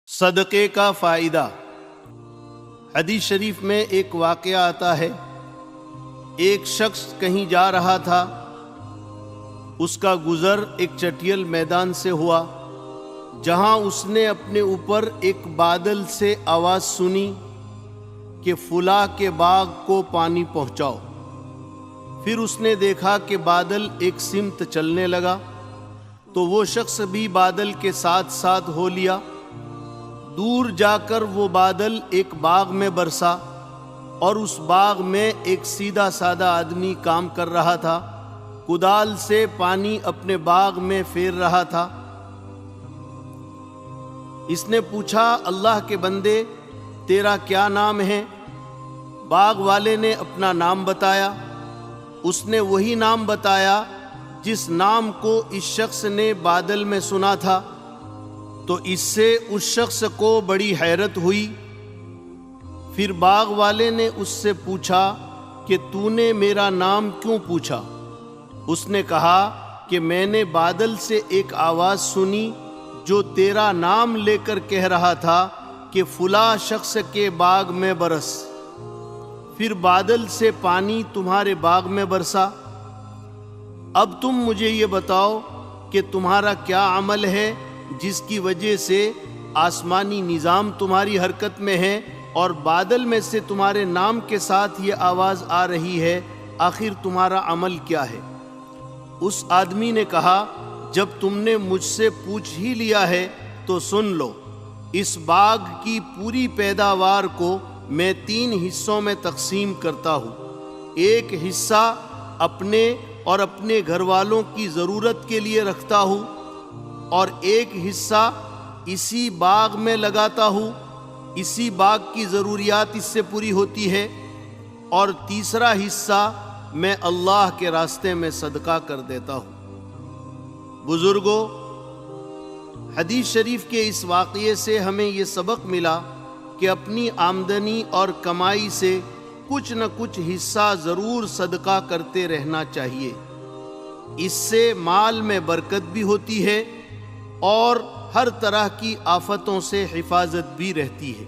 صدقے کا فائدہ۔ حدیث شریف میں ایک واقعہ آتا ہے، ایک شخص کہیں جا رہا تھا، اس کا گزر ایک چٹیل میدان سے ہوا جہاں اس نے اپنے اوپر ایک بادل سے آواز سنی کہ فلاں کے باغ کو پانی پہنچاؤ۔ پھر اس نے دیکھا کہ بادل ایک سمت چلنے لگا تو وہ شخص بھی بادل کے ساتھ ساتھ ہو لیا۔ دور جا کر وہ بادل ایک باغ میں برسا اور اس باغ میں ایک سیدھا سادہ آدمی کام کر رہا تھا، کدال سے پانی اپنے باغ میں پھیر رہا تھا۔ اس نے پوچھا، اللہ کے بندے، تیرا کیا نام ہے؟ باغ والے نے اپنا نام بتایا۔ اس نے وہی نام بتایا جس نام کو اس شخص نے بادل میں سنا تھا، تو اس سے اس شخص کو بڑی حیرت ہوئی۔ پھر باغ والے نے اس سے پوچھا کہ تو نے میرا نام کیوں پوچھا؟ اس نے کہا کہ میں نے بادل سے ایک آواز سنی جو تیرا نام لے کر کہہ رہا تھا کہ فلاں شخص کے باغ میں برس۔ پھر بادل سے پانی تمہارے باغ میں برسا۔ اب تم مجھے یہ بتاؤ کہ تمہارا کیا عمل ہے جس کی وجہ سے آسمانی نظام تمہاری حرکت میں ہے اور بادل میں سے تمہارے نام کے ساتھ یہ آواز آ رہی ہے، آخر تمہارا عمل کیا ہے؟ اس آدمی نے کہا، جب تم نے مجھ سے پوچھ ہی لیا ہے تو سن لو، اس باغ کی پوری پیداوار کو میں 3 حصوں میں تقسیم کرتا ہوں۔ ایک حصہ اپنے اور اپنے گھر والوں کی ضرورت کے لیے رکھتا ہوں، اور ایک حصہ اسی باغ میں لگاتا ہوں، اسی باغ کی ضروریات اس سے پوری ہوتی ہے، اور تیسرا حصہ میں اللہ کے راستے میں صدقہ کر دیتا ہوں۔ بزرگوں، حدیث شریف کے اس واقعے سے ہمیں یہ سبق ملا کہ اپنی آمدنی اور کمائی سے کچھ نہ کچھ حصہ ضرور صدقہ کرتے رہنا چاہیے۔ اس سے مال میں برکت بھی ہوتی ہے اور ہر طرح کی آفتوں سے حفاظت بھی رہتی ہے۔